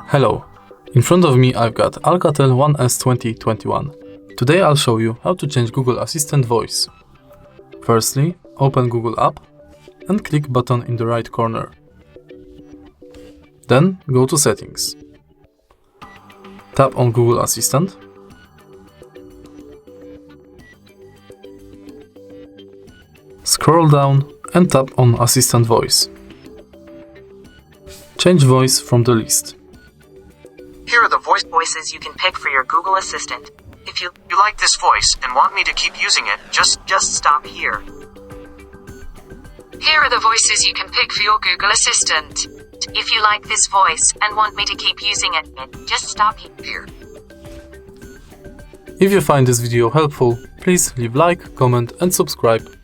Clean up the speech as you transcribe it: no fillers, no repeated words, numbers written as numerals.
Hello, in front of me I've got Alcatel One S 2021. Today I'll show you how to change Google Assistant voice. Firstly, open Google app and click button in the right corner. Then go to Settings. Tap on Google Assistant. Scroll down and tap on Assistant Voice. Change voice from the list. Here are the voices you can pick for your Google Assistant. If you like this voice and want me to keep using it, just stop here. Here are the voices you can pick for your Google Assistant. If you like this voice and want me to keep using it, just stop here. If you find this video helpful, please leave like, comment and subscribe.